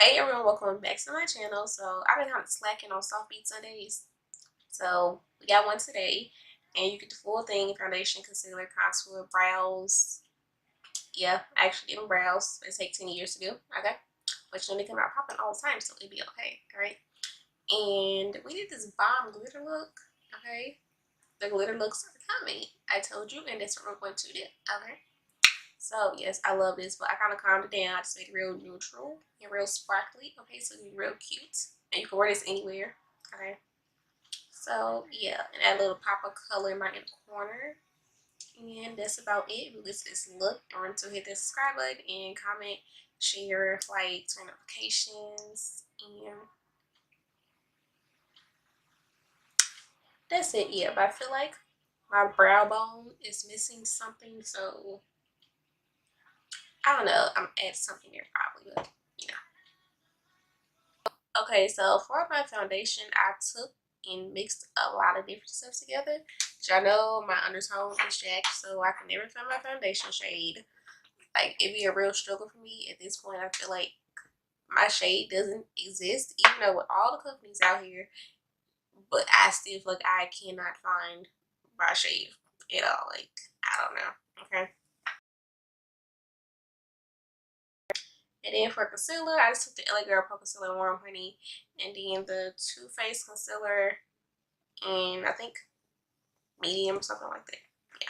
Hey everyone, welcome back to my channel. So I've been kind of slacking on soft beat Sundays. So we got one today, and you get the full thing: foundation, concealer, contour, brows. Yeah, I actually did my brows. It takes 10 years to do. Okay, but you know they come out popping all the time, so it'd be okay. All right. And we did this bomb glitter look. Okay, the glitter looks are coming. I told you, and that's what we're going to do. Okay. So yes, I love this, but I kind of calmed it down. I just made it real neutral and real sparkly. Okay, so it's real cute, and you can wear this anywhere. Okay, so yeah, and add a little pop of color in my inner corner, and that's about it. This look. Remember to hit the subscribe button and comment, share, like, turn notifications, and that's it. Yeah, but I feel like my brow bone is missing something, so I don't know. I'm add something there probably, but you know. Okay, so for my foundation, I took and mixed a lot of different stuff together. Y'all know my undertone is jacked, so I can never find my foundation shade. Like, it'd be a real struggle for me at this point. I feel like my shade doesn't exist, even though with all the companies out here, but I still feel like I cannot find my shade at all. Like, I don't know. Okay. And then for concealer, I just took the JLarue Pro Concealer Warm Honey, and then the Too Faced Concealer, and I think medium, something like that. Yeah.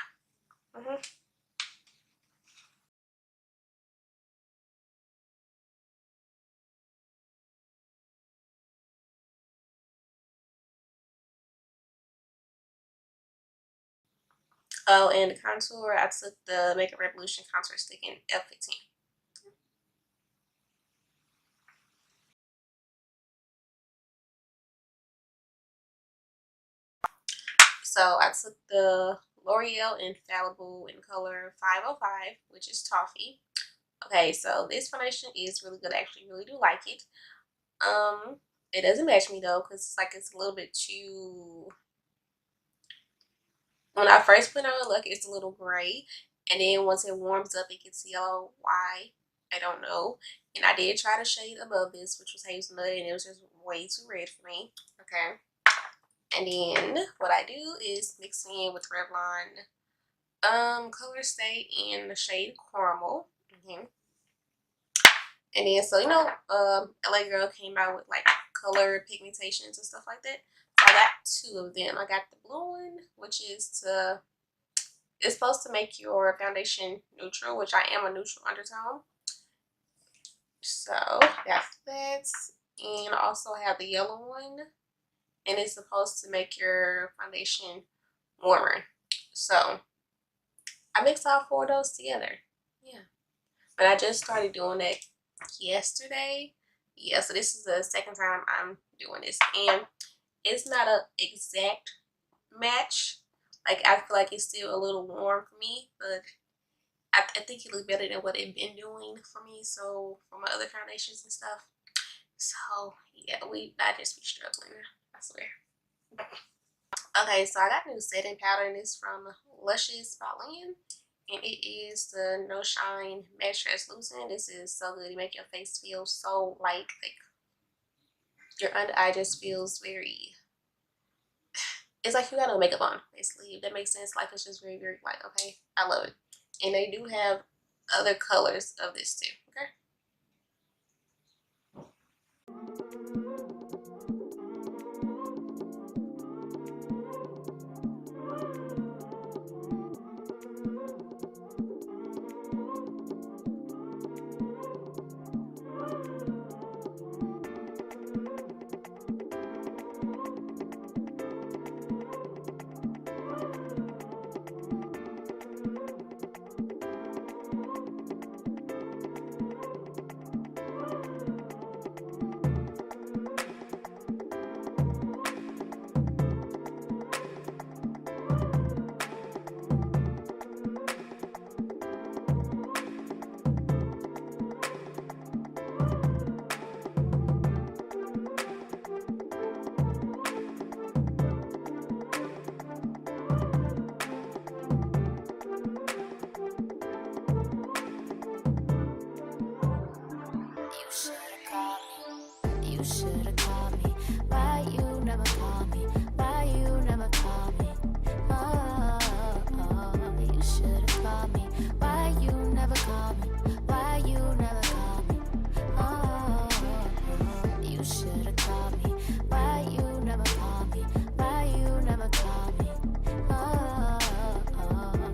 Oh, and the contour, I took the Makeup Revolution contour stick in F15. So I took the L'Oreal Infallible in color 505, which is toffee. Okay, so this foundation is really good. I actually really do like it. It doesn't match me though, because it's like it's a little bit too. When I first put it on, look, it's a little gray, and then once it warms up, it gets yellow. Why? I don't know. And I did try the shade above this, which was hazelnut, and it was just way too red for me. Okay. And then what I do is mix it in with Revlon Color Stay in the shade Caramel. And then, so, you know, LA Girl came out with like color pigmentations and stuff like that. So I got two of them. I got the blue one, which is it's supposed to make your foundation neutral, which I am a neutral undertone. So that's that. And I also have the yellow one, and it's supposed to make your foundation warmer. So I mixed all four of those together. Yeah. But I just started doing that yesterday. Yeah, so this is the second time I'm doing this, and it's not a exact match. Like, I feel like it's still a little warm for me, but I think it looks better than what it's been doing for me. So for my other foundations and stuff. So yeah, I just be struggling, I swear. Okay, so I got a new setting powder, and it's from Lashedbyke, and it is the No Shine Matte Translucent. This is so good. It makes your face feel so light. Like, your under eye just feels very, it's like you got no makeup on, basically, if that makes sense. Like, it's just very, very light. Okay, I love it. And they do have other colors of this too. Okay. You should've called me. Why you never call me? Why you never call me? Oh, you should've called me. Why you never call me? Why you never call me? Oh, you should've called me. Why you never call me? Why you never call me? Oh,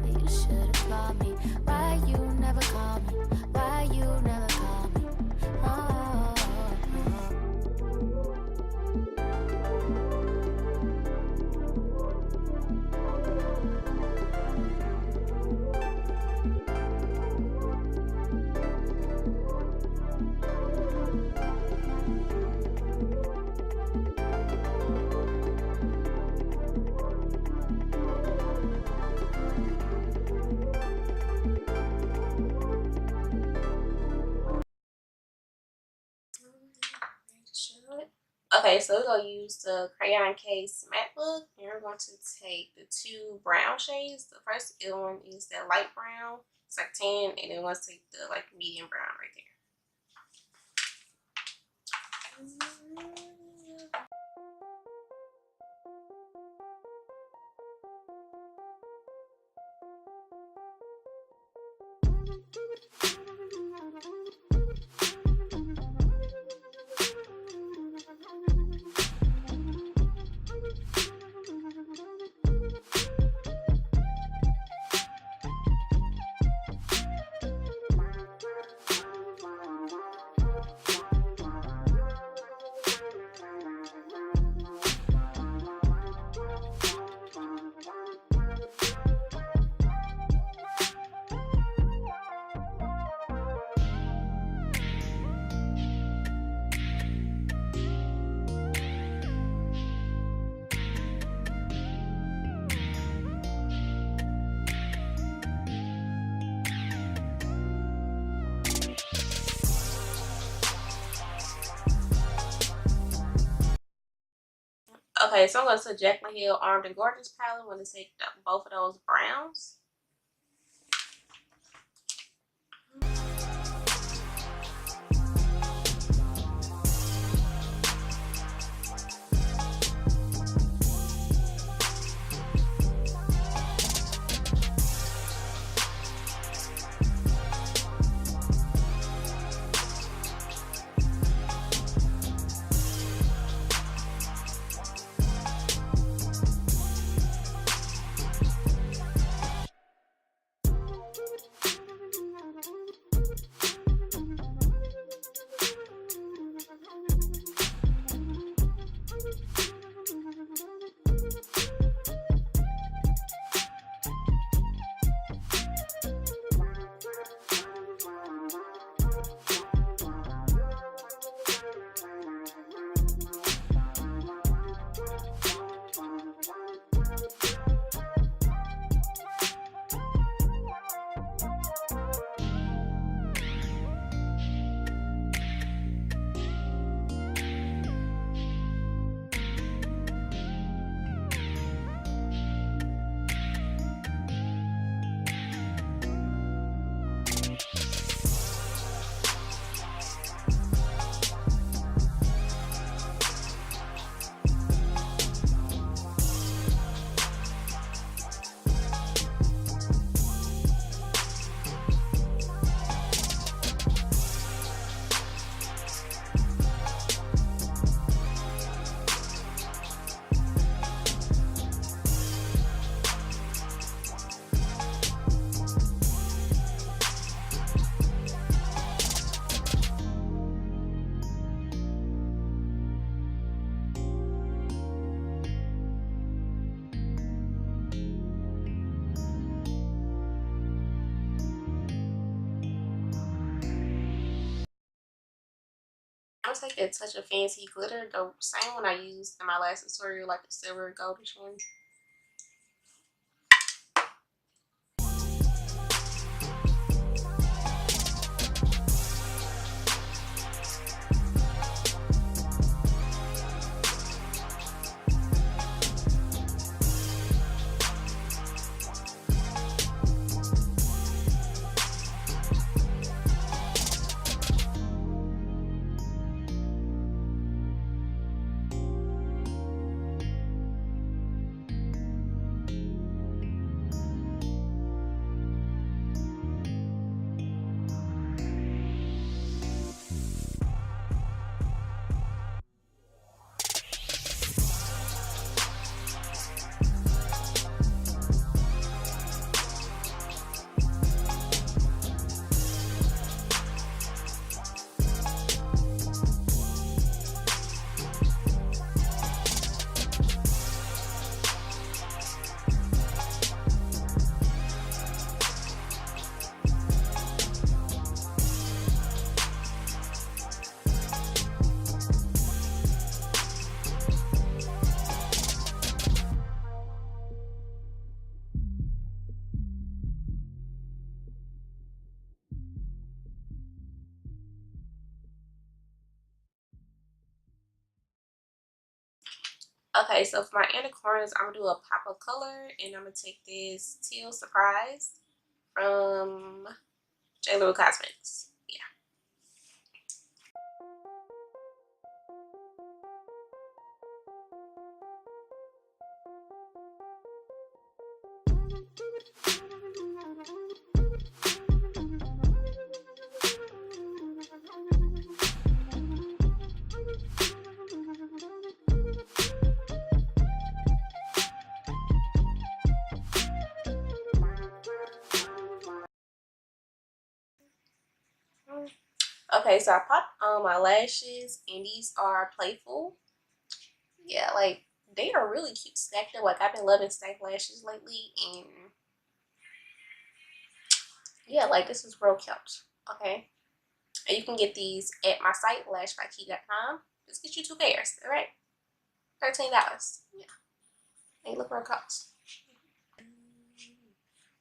you should've called me. Why you never call me? Why you never call me? Oh. Okay, so we're going to use the Crayon Case matte look, and we're going to take the two brown shades. The first one is that light brown, it's like tan, and then let's take the like medium brown right there. Okay, so I'm going to Jaclyn Hill Armed and Gorgeous palette. I'm going to take both of those browns. I'm gonna take a touch of Fancy Glitter, the same one I used in my last tutorial, like the silver goldish one. Okay, so for my inner corners, I'm going to do a pop of color, and I'm going to take this Teal Surprise from JLarue Cosmetics. Yeah. Okay, so I popped on my lashes, and these are Playful. Yeah, like, they are really cute stacked up. Like, I've been loving stacked lashes lately, and yeah, like, this is real cute. Okay, and you can get these at my site, lashedbyke.com. Just get you 2 pairs, all right? $13. Yeah, they look real cute.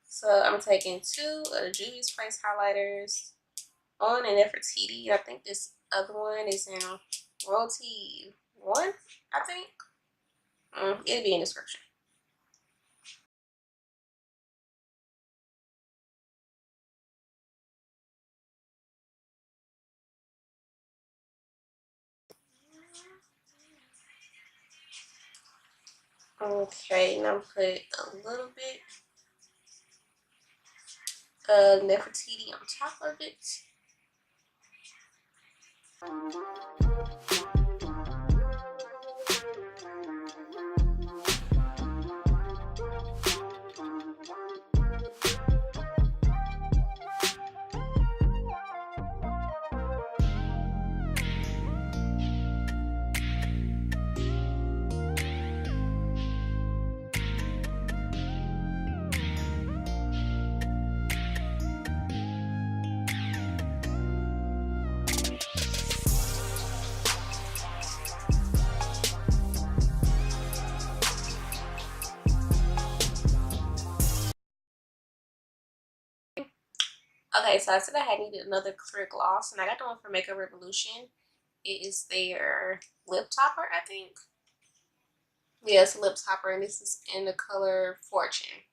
So I'm taking 2 of the Juvia's Place highlighters on in Nefertiti. I think this other one is in Royalty 1, I think. It'll be in the description. Okay, now put a little bit of Nefertiti on top of it. Okay, so I said I had needed another clear gloss, and I got the one from Makeup Revolution. It is their lip topper, I think. Yeah, it's a lip topper, and this is in the color Fortune.